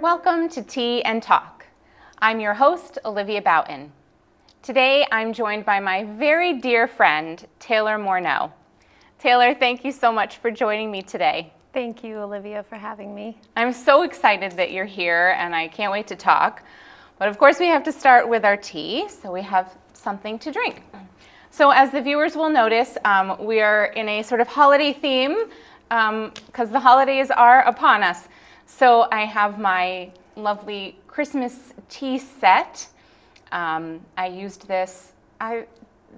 Welcome to Tea and Talk. I'm your host, Olivia Boughton. Today, I'm joined by my very dear friend, Taylor Morneau. Taylor, thank you so much for joining me today. Thank you, Olivia, for having me. I'm so excited that you're here, and I can't wait to talk. But of course, we have to start with our tea, so we have something to drink. So as the viewers will notice, we are in a sort of holiday theme because the holidays are upon us. So I have my lovely Christmas tea set. I used this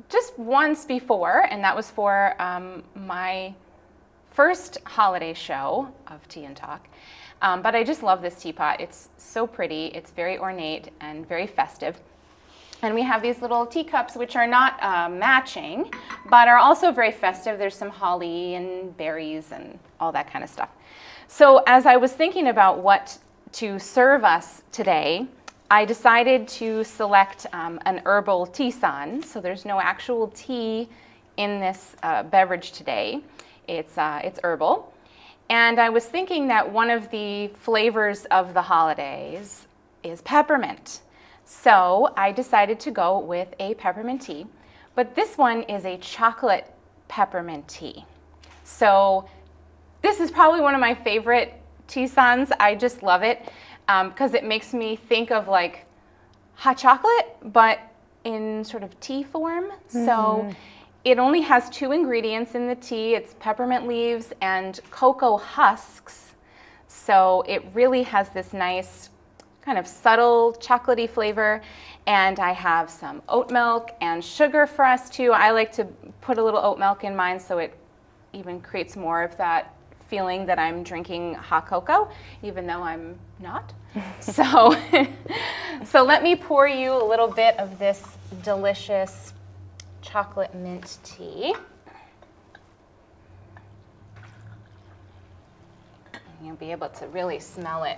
just once before, and that was for my first holiday show of Tea and Talk. But I just love this teapot. It's so pretty. It's very ornate and very festive. And we have these little teacups, which are not matching, but are also very festive. There's some holly and berries and all that kind of stuff. So as I was thinking about what to serve us today, I decided to select an herbal tisane. So there's no actual tea in this beverage today. It's herbal. And I was thinking that one of the flavors of the holidays is peppermint. So I decided to go with a peppermint tea, but this one is a chocolate peppermint tea. So this is probably one of my favorite tisanes. I just love it because it makes me think of like hot chocolate, but in sort of tea form. Mm-hmm. So it only has 2 ingredients in the tea. It's peppermint leaves and cocoa husks. So it really has this nice kind of subtle chocolatey flavor. And I have some oat milk and sugar for us too. I like to put a little oat milk in mine so it even creates more of that feeling that I'm drinking hot cocoa, even though I'm not. So let me pour you a little bit of this delicious chocolate mint tea. And you'll be able to really smell it.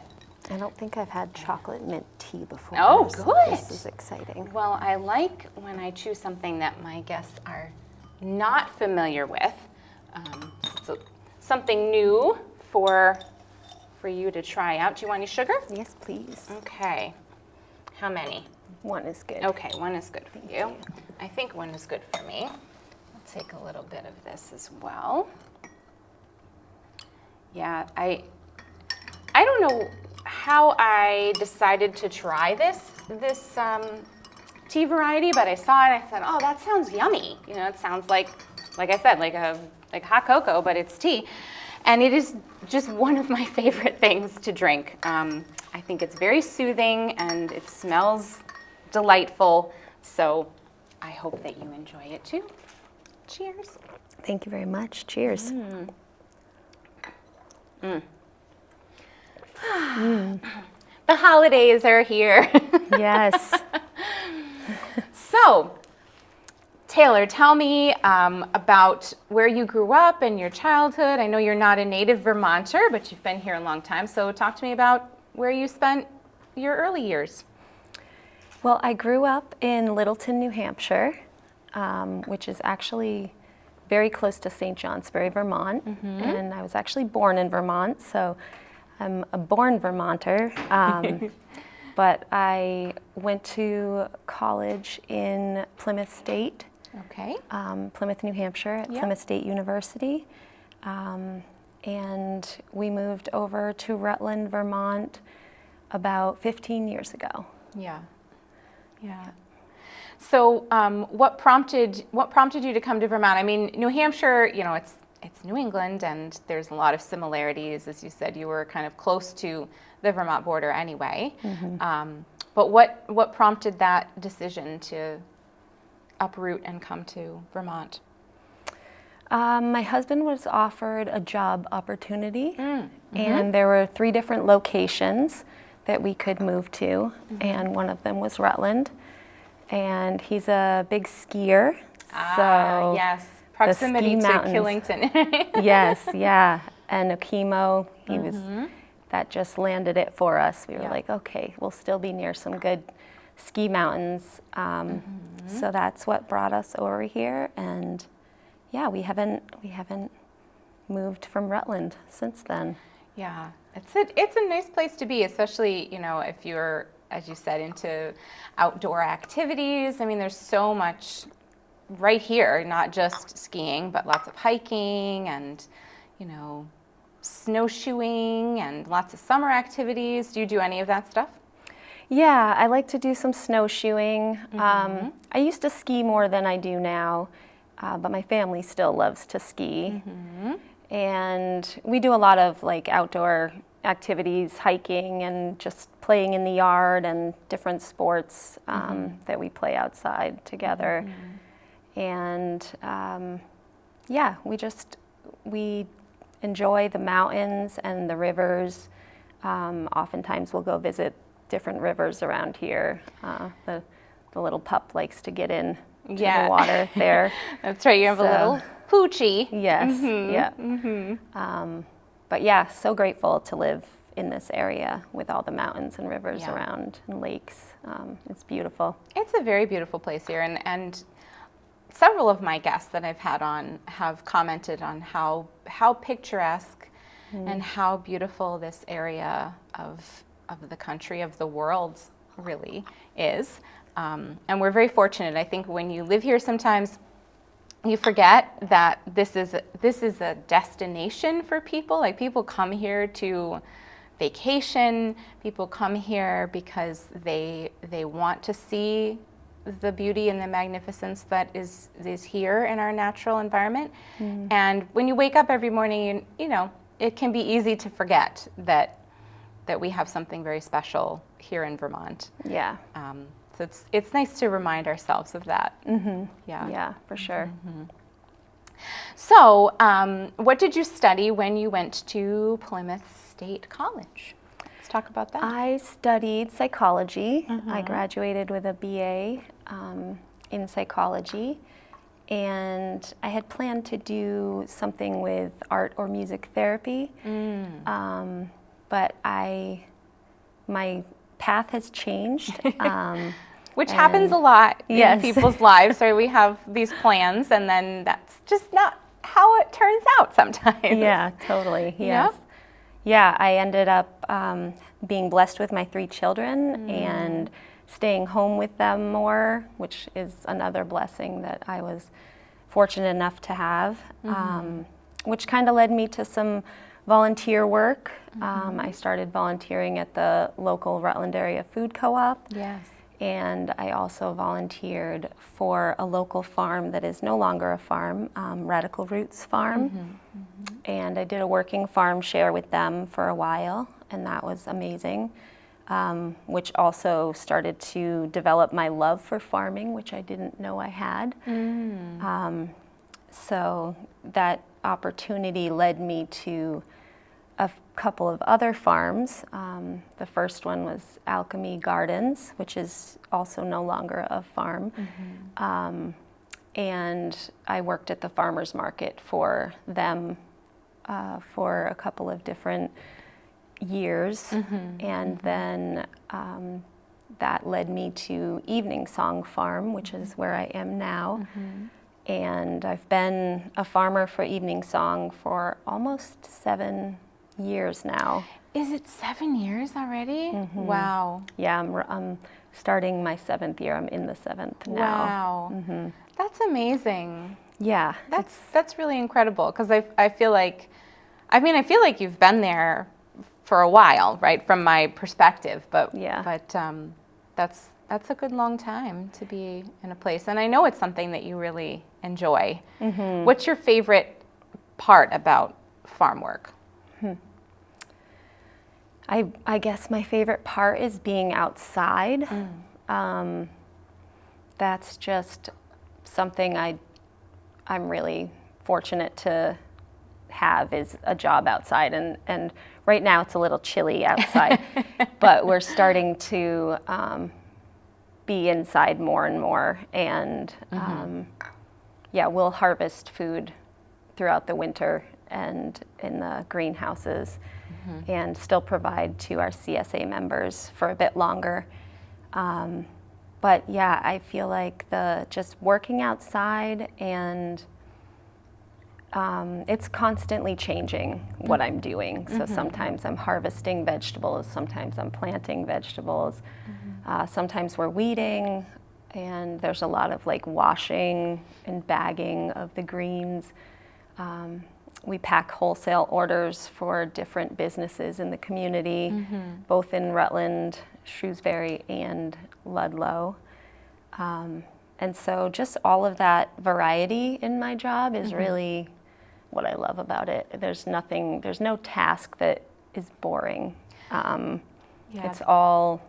I don't think I've had chocolate mint tea before. Oh, so good. This is exciting. Well, I like when I choose something that my guests are not familiar with. So something new for you to try out. Do you want any sugar? Yes, please. Okay. How many? 1 is good. Okay, 1 is good for you. I think 1 is good for me. I'll take a little bit of this as well. Yeah, I don't know how I decided to try this tea variety, but I saw it and I said, oh, that sounds yummy. You know, it sounds like I said, like hot cocoa, but it's tea. And it is just one of my favorite things to drink. I think it's very soothing and it smells delightful. So I hope that you enjoy it too. Cheers. Thank you very much. Cheers. The holidays are here. Yes. So, Taylor, tell me about where you grew up and your childhood. I know you're not a native Vermonter, but you've been here a long time. So talk to me about where you spent your early years. Well, I grew up in Littleton, New Hampshire, which is actually very close to St. Johnsbury, Vermont. Mm-hmm. And I was actually born in Vermont, so I'm a born Vermonter. But I went to college in Plymouth State. Okay. Plymouth, New Hampshire, at Plymouth State University. And we moved over to Rutland, Vermont about 15 years ago. Yeah. So what prompted you to come to Vermont? I mean, New Hampshire, you know, it's New England, and there's a lot of similarities. As you said, you were kind of close to the Vermont border anyway. Mm-hmm. But what prompted that decision to uproot and come to Vermont? My husband was offered a job opportunity, and there were 3 different locations that we could move to, and one of them was Rutland. And he's a big skier, so yes, proximity to Killington. Yes, yeah, and Okemo, that just landed it for us. We were like, okay, we'll still be near some good ski mountains. So that's what brought us over here, and we haven't moved from Rutland since then. Yeah, It's a nice place to be, especially, if you're, as you said, into outdoor activities. I mean, there's so much right here, not just skiing, but lots of hiking and, snowshoeing and lots of summer activities. Do you do any of that stuff? Yeah, I like to do some snowshoeing. I used to ski more than I do now, but my family still loves to ski. And we do a lot of outdoor activities, hiking and just playing in the yard and different sports that we play outside together. And yeah, we enjoy the mountains and the rivers. Oftentimes we'll go visit different rivers around here. The little pup likes to get in to the water there. That's right, you have a little poochie. Yes, but yeah, so grateful to live in this area with all the mountains and rivers around and lakes. It's beautiful. It's a very beautiful place here, and several of my guests that I've had on have commented on how picturesque and how beautiful this area of the country, of the world really is. And we're very fortunate. I think when you live here sometimes you forget that this is a destination for people. Like, people come here to vacation. People come here because they want to see the beauty and the magnificence that is here in our natural environment. And when you wake up every morning, it can be easy to forget that we have something very special here in Vermont. Yeah. So it's nice to remind ourselves of that. Yeah, for sure. So what did you study when you went to Plymouth State College? Let's talk about that. I studied psychology. I graduated with a BA in psychology, and I had planned to do something with art or music therapy, but my path has changed. Which happens a lot in people's lives, right? We have these plans, and then that's just not how it turns out sometimes. Yeah, totally. Yes. Yeah, I ended up being blessed with my 3 children and staying home with them more, which is another blessing that I was fortunate enough to have, which kind of led me to some volunteer work. I started volunteering at the local Rutland area food co-op. Yes. And I also volunteered for a local farm that is no longer a farm, Radical Roots Farm. And I did a working farm share with them for a while, and that was amazing, which also started to develop my love for farming, which I didn't know I had. So that opportunity led me to a couple of other farms. The first one was Alchemy Gardens, which is also no longer a farm. And I worked at the farmers market for them for a couple of different years. And then that led me to Evening Song Farm, which is where I am now. And I've been a farmer for Evening Song for almost 7 years now. Is it 7 years already? Wow. Yeah, I'm starting my 7th year. I'm in the 7th now. Wow. That's amazing. Yeah. That's really incredible, because I feel like you've been there for a while, right, from my perspective, but that's a good long time to be in a place, and I know it's something that you really enjoy. What's your favorite part about farm work? I guess my favorite part is being outside. That's just something I'm really fortunate to have, is a job outside. And right now it's a little chilly outside, but we're starting to be inside more and more. And we'll harvest food throughout the winter and in the greenhouses, and still provide to our CSA members for a bit longer. But yeah, I feel like just working outside and it's constantly changing what I'm doing. So sometimes I'm harvesting vegetables, sometimes I'm planting vegetables, sometimes we're weeding, and there's a lot of like washing and bagging of the greens. We pack wholesale orders for different businesses in the community, both in Rutland, Shrewsbury, and Ludlow. And so just all of that variety in my job is really what I love about it. There's no task that is boring. It's all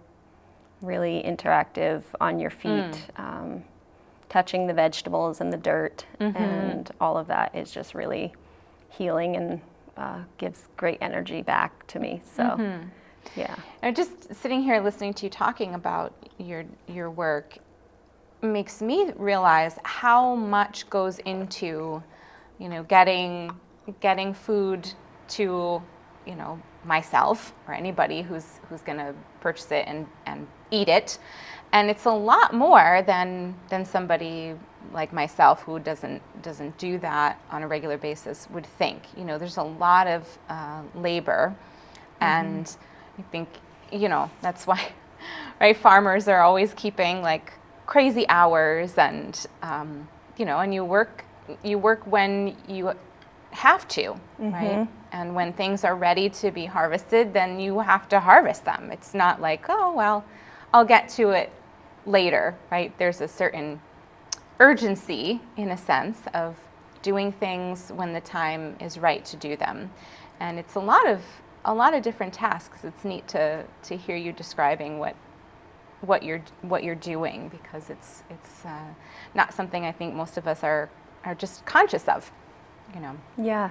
really interactive, on your feet, touching the vegetables and the dirt, and all of that is just really healing and gives great energy back to me. So, yeah. I'm just sitting here listening to you talking about your work makes me realize how much goes into, getting food to, myself or anybody who's going to purchase it and eat it. And it's a lot more than somebody like myself who doesn't do that on a regular basis would think. There's a lot of labor, and I think that's why, right? Farmers are always keeping like crazy hours, and and you work when you have to, right? And when things are ready to be harvested, then you have to harvest them. It's not like, oh well, I'll get to it later, right? There's a certain urgency, in a sense, of doing things when the time is right to do them, and it's a lot of different tasks. It's neat to hear you describing what you're doing, because it's not something I think most of us are just conscious of, Yeah,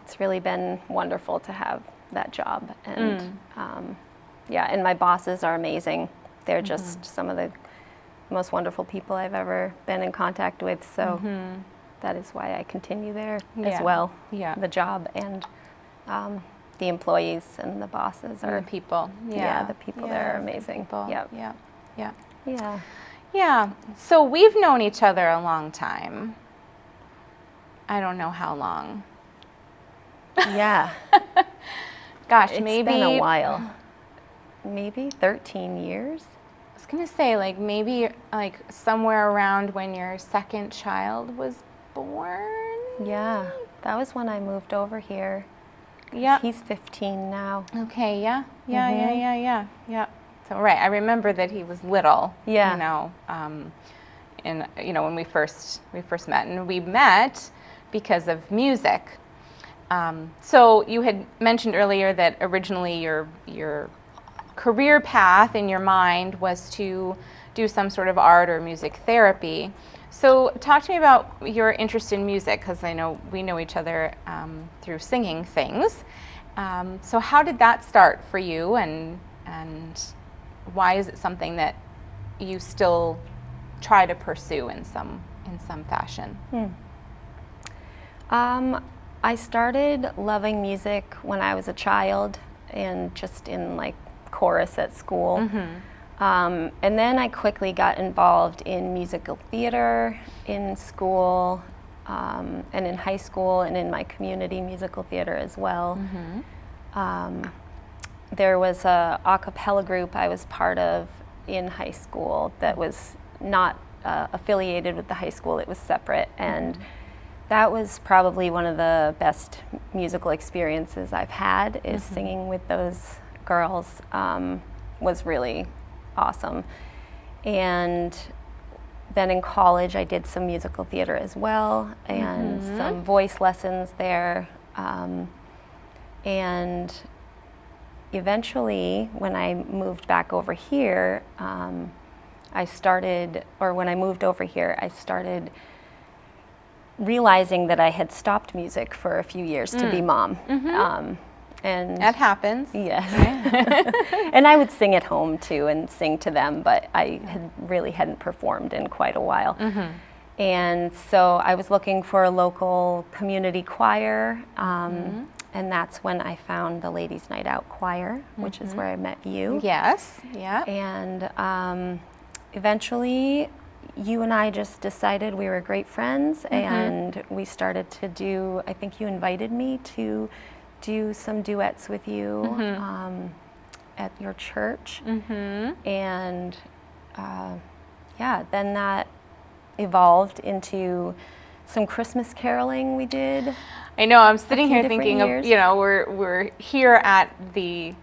it's really been wonderful to have that job, and and my bosses are amazing. They're just some of the most wonderful people I've ever been in contact with, so that is why I continue there as well. Yeah. The job and the employees and the bosses are the people. The people there are amazing. Yep. Yeah. Yeah. So we've known each other a long time. I don't know how long. Yeah. Gosh, It's maybe been a while. Maybe 13 years. I was gonna say maybe somewhere around when your second child was born. Yeah, that was when I moved over here. Yeah. He's 15 now. Okay. Yeah. So right, I remember that he was little. Yeah. And when we first met, and we met because of music. So you had mentioned earlier that originally your career path in your mind was to do some sort of art or music therapy. So talk to me about your interest in music, because I know we know each other through singing things. So how did that start for you, and why is it something that you still try to pursue in some fashion? I started loving music when I was a child, and just in chorus at school. And then I quickly got involved in musical theater in school, and in high school, and in my community musical theater as well. There was a cappella group I was part of in high school that was not affiliated with the high school, it was separate, and that was probably one of the best musical experiences I've had, is singing with those girls. Was really awesome. And then in college I did some musical theater as well, and some voice lessons there. And eventually, when I moved back over here, when I moved over here, I started realizing that I had stopped music for a few years to be mom. And that happens. Yes. And I would sing at home too, and sing to them, but I hadn't performed in quite a while. And so I was looking for a local community choir, and that's when I found the Ladies' Night Out Choir, which is where I met you. Yes. Yeah. And eventually, you and I just decided we were great friends, and we started to do, I think you invited me to do some duets with you at your church. And yeah, then that evolved into some Christmas caroling we did. I know, I'm sitting few here different thinking of, years. you know, we're here at the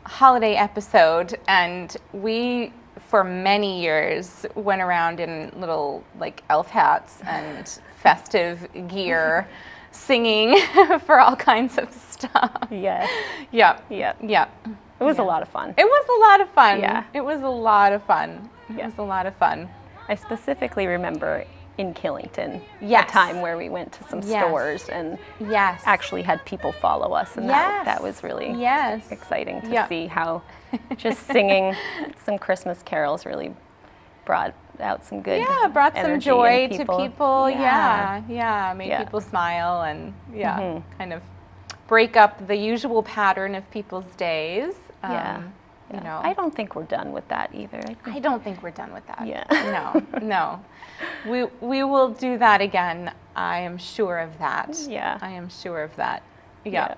holiday episode, and we, for many years, went around in little like elf hats and festive gear, singing for all kinds of stuff. Yes. Yeah. Yeah. Yeah. It was a lot of fun. It was a lot of fun. Yeah. It was a lot of fun. It was a lot of fun. I specifically remember in Killington, Yes. a time where we went to some Yes. stores and Yes. actually had people follow us, and Yes. that was really Yes. exciting to Yeah. see how just singing some Christmas carols really brought out some good brought some energy joy in to people. Yeah. Made Yeah. people smile and kind of break up the usual pattern of people's days. You know, I don't think we're done with that either. I don't think we're done with that. Yeah. No. We will do that again. I am sure of that. Yeah. I am sure of that. Yeah.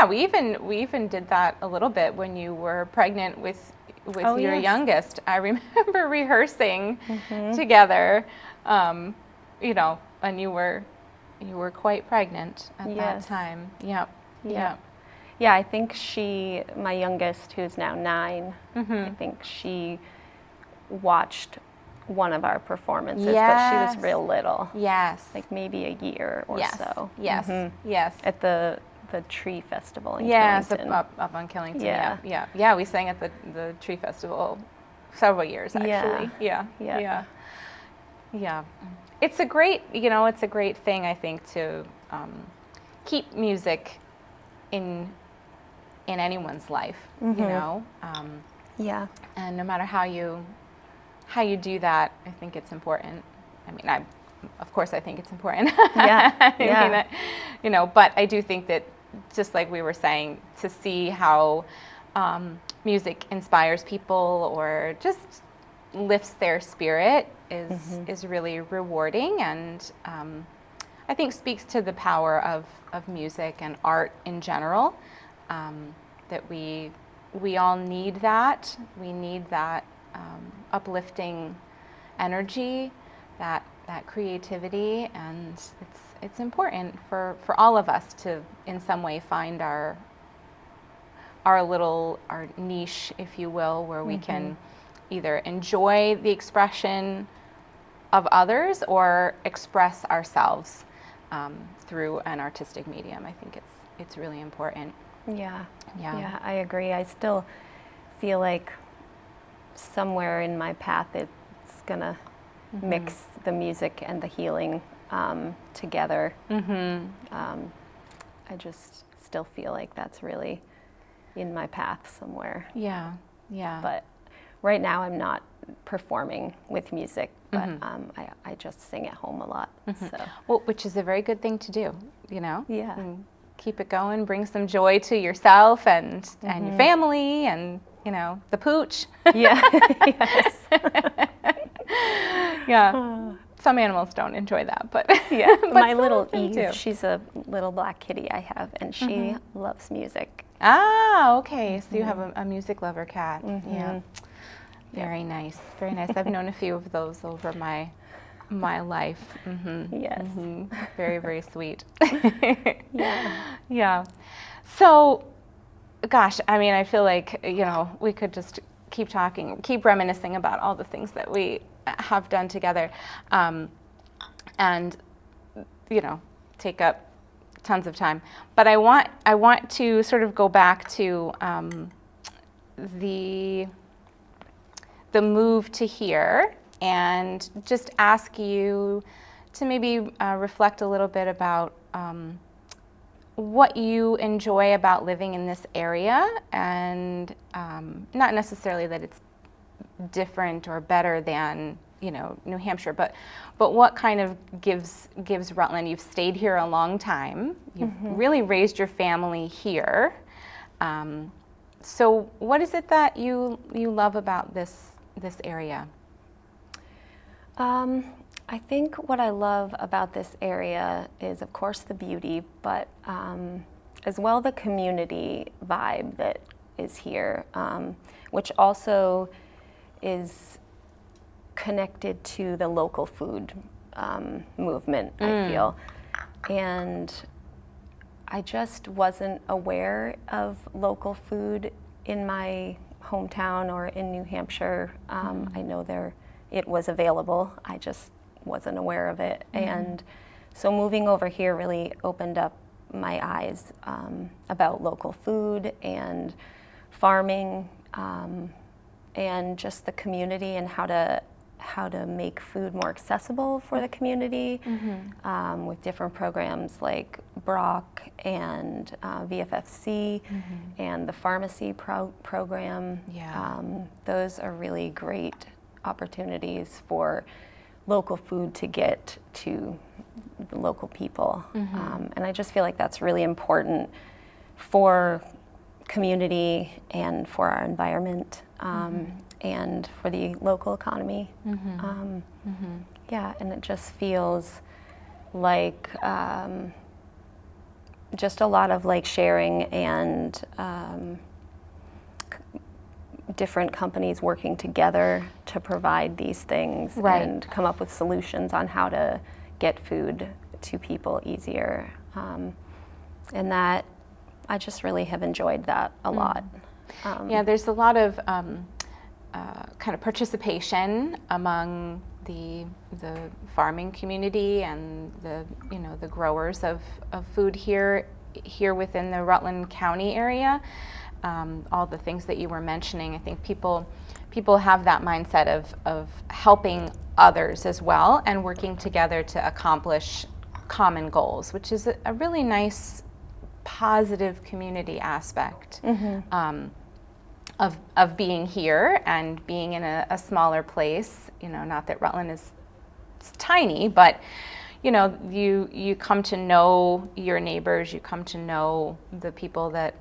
We even did that a little bit when you were pregnant with your yes. youngest. I remember rehearsing together. You know, and you were quite pregnant at that Yes. time. Yeah. Yeah, I think my youngest, who's now 9, I think she watched one of our performances, but she was Yes. real little, Yes. like maybe a year or Yes. so. Yes. Yes. At the Tree Festival in Yes, Killington. up on Killington. Yeah. Yeah. We sang at the Tree Festival several years actually. Yeah. It's a great, it's a great thing, I think, to keep music in anyone's life. You know, Yeah. and no matter how you do that, I think it's important. I mean, of course I think it's important. Yeah. I mean, but I do think that, just like we were saying, to see how music inspires people or just lifts their spirit is really rewarding, and I think speaks to the power of music and art in general. That we all need that. We need that uplifting energy, that creativity, and it's important for all of us to, in some way, find our niche, if you will, where we can either enjoy the expression of others or express ourselves through an artistic medium. I think it's really important. Yeah, Yeah. I agree. I still feel like somewhere in my path it's gonna mix the music and the healing together. I just still feel like that's really in my path somewhere. Yeah. But right now I'm not performing with music, but I just sing at home a lot. So Well, which is a very good thing to do, Yeah. And keep it going, bring some joy to yourself and your family and, the pooch. yeah, yes. Yeah. Some animals don't enjoy that, but Yeah, but my some little of them Eve, do. she's a little black kitty I have, and she loves music. Ah, okay. So you have a music lover cat. Yeah. Very nice. Very nice. I've known a few of those over my life. Yes. Very, very sweet. Yeah. Yeah. So, gosh, I mean, I feel like, we could just keep talking, keep reminiscing about all the things that we have done together, and, take up tons of time. But I want to sort of go back to the move to here, and just ask you to maybe reflect a little bit about what you enjoy about living in this area, and not necessarily that it's different or better than New Hampshire, but what kind of gives Rutland. You've stayed here a long time. You've really raised your family here. So what is it that you love about this area? I think what I love about this area is, of course, the beauty, but as well the community vibe that is here, which also is connected to the local food movement, I feel. And I just wasn't aware of local food in my hometown or in New Hampshire. I know it was available. I just wasn't aware of it. And so moving over here really opened up my eyes about local food and farming and just the community and how to make food more accessible for the community with different programs like Brock and VFFC and the pharmacy program. Those are really great opportunities for local food to get to the local people. And I just feel like that's really important for community and for our environment and for the local economy. Yeah, and it just feels like just a lot of like sharing and different companies working together to provide these things and come up with solutions on how to get food to people easier. And that, I just really have enjoyed that a lot. Yeah, there's a lot of kind of participation among the farming community and the growers of food here within the Rutland County area. All the things that you were mentioning, I think people have that mindset of helping others as well and working together to accomplish common goals, which is a really nice, positive community aspect of being here and being in a smaller place. Not that Rutland is tiny, but you come to know your neighbors, you come to know the people that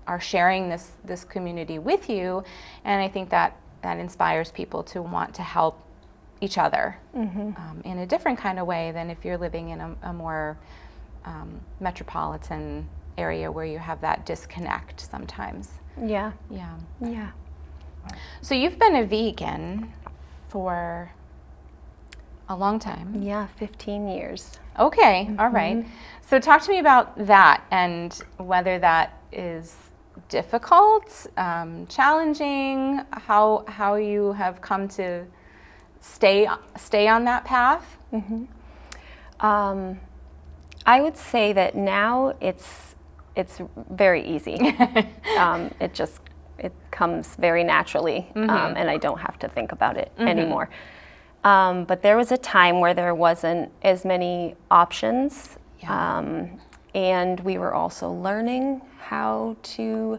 are sharing this community with you, and I think that inspires people to want to help each other in a different kind of way than if you're living in a more metropolitan area where you have that disconnect sometimes. Yeah. So you've been a vegan for a long time. Yeah, 15 years. Okay, all right. So talk to me about that and whether that is difficult, challenging, how you have come to stay on that path. I would say that now it's very easy. It comes very naturally, and I don't have to think about it anymore. But there was a time where there wasn't as many options, and we were also learning how to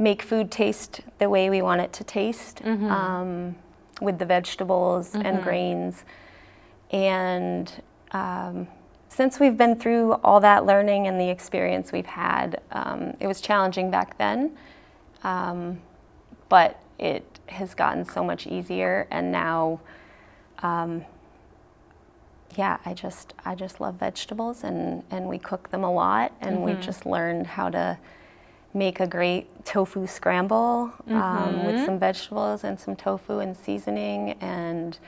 make food taste the way we want it to taste, with the vegetables and grains. And since we've been through all that learning and the experience we've had, it was challenging back then, but it has gotten so much easier, and now I just love vegetables, and we cook them a lot, and we've just learned how to make a great tofu scramble with some vegetables and some tofu and seasoning, and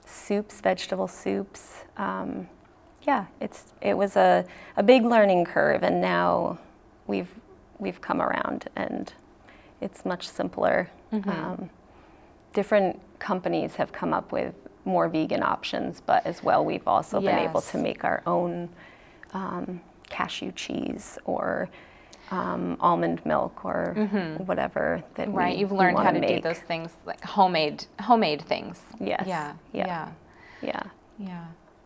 soups, vegetable soups. It was a big learning curve, and now we've come around, and it's much simpler. Different companies have come up with more vegan options, but as well we've also been able to make our own cashew cheese or almond milk or whatever that you've learned how to make. do those things, like homemade things. Yes. Yeah.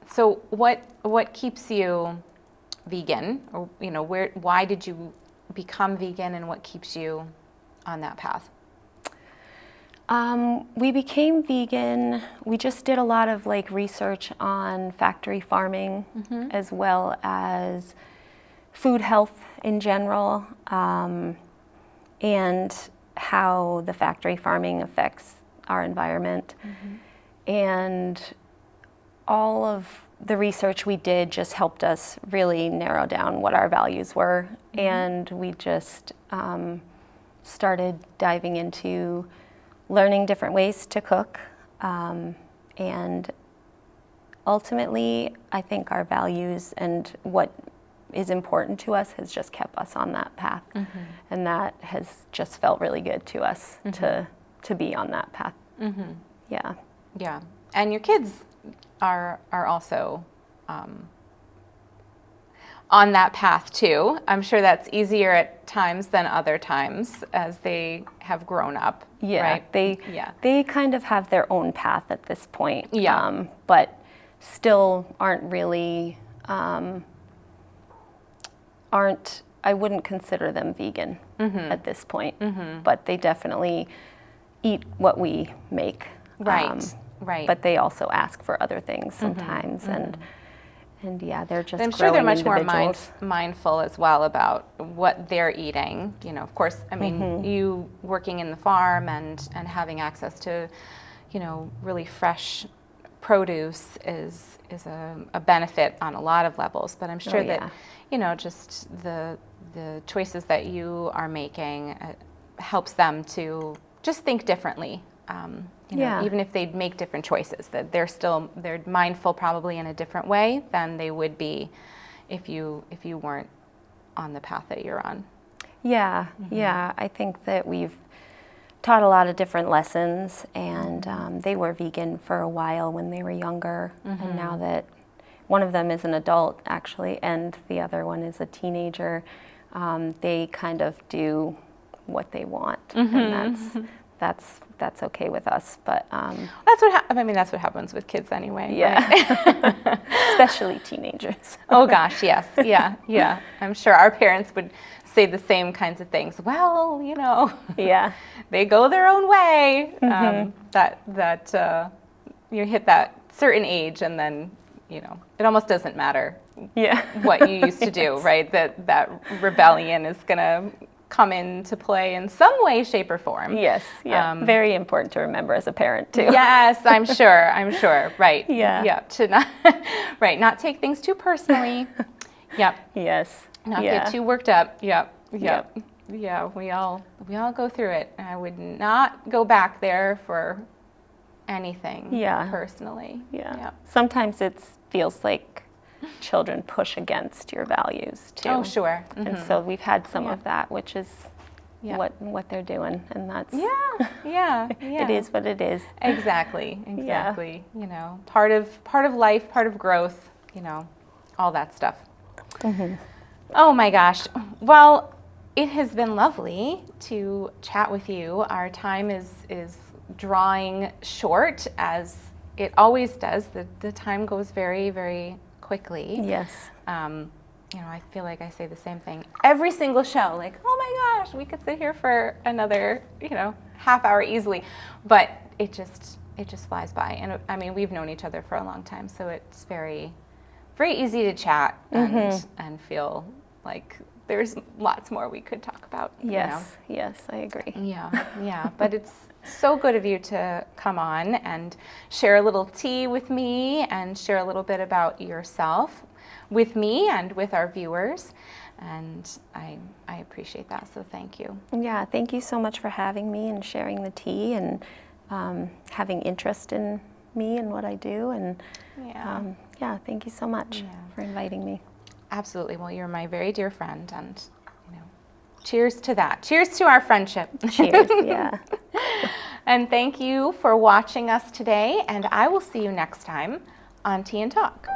So what keeps you vegan, or why did you become vegan, and what keeps you on that path? We became vegan. We just did a lot of research on factory farming, as well as food health in general, and how the factory farming affects our environment. And all of the research we did just helped us really narrow down what our values were. And we just started diving into learning different ways to cook. And ultimately, I think our values and what is important to us has just kept us on that path. And that has just felt really good to us to be on that path. Yeah. Yeah. And your kids are also on that path too. I'm sure that's easier at times than other times as they have grown up. Yeah, right? they kind of have their own path at this point. Yeah. But still aren't really, I wouldn't consider them vegan at this point. But they definitely eat what we make. Right. Right. But they also ask for other things sometimes, and yeah, they're just. I'm sure they're much more individuals. mindful as well about what they're eating. You know, of course, I mean, you working in the farm and having access to, you know, really fresh produce is a benefit on a lot of levels. But I'm sure that, you know, just the choices that you are making helps them to just think differently. You know, even if they make different choices, that they're mindful probably in a different way than they would be if you weren't on the path that you're on. Yeah, yeah. I think that we've taught a lot of different lessons, and they were vegan for a while when they were younger, and now that one of them is an adult actually, and the other one is a teenager, they kind of do what they want, and that's okay with us. But that's what I mean. That's what happens with kids anyway. Yeah, right? Especially teenagers. Oh gosh, yes, yeah. I'm sure our parents would say the same kinds of things. Well, you know, they go their own way. That you hit that certain age, and then you know it almost doesn't matter. What you used to do, right? That rebellion is gonna come into play in some way, shape, or form. Yes, very important to remember as a parent too. Yes, I'm sure. Right. Yeah. To not take things too personally. Yep. Yes. Not get too worked up. Yep. Yeah. We all go through it. I would not go back there for anything. Personally. Yeah. Sometimes it feels like children push against your values too. Oh, sure. And so we've had some of that, which is what they're doing, and that's it is what it is. Exactly. You know, part of life, part of growth. You know, all that stuff. Oh my gosh. Well, it has been lovely to chat with you. Our time is drawing short, as it always does. The time goes very, very quickly. Yes. You know, I feel like I say the same thing every single show. Like, oh my gosh, we could sit here for another, you know, half hour easily, but it just flies by. And I mean, we've known each other for a long time, so it's very, very easy to chat and feel like there's lots more we could talk about. Yes. Yes, I agree. Yeah. But it's so good of you to come on and share a little tea with me and share a little bit about yourself with me and with our viewers. And I appreciate that, so thank you. Yeah, thank you so much for having me and sharing the tea and having interest in me and what I do. And thank you so much for inviting me. Absolutely. Well, you're my very dear friend, and you know, cheers to that. Cheers to our friendship. Cheers, yeah. And thank you for watching us today, and I will see you next time on Tea and Talk.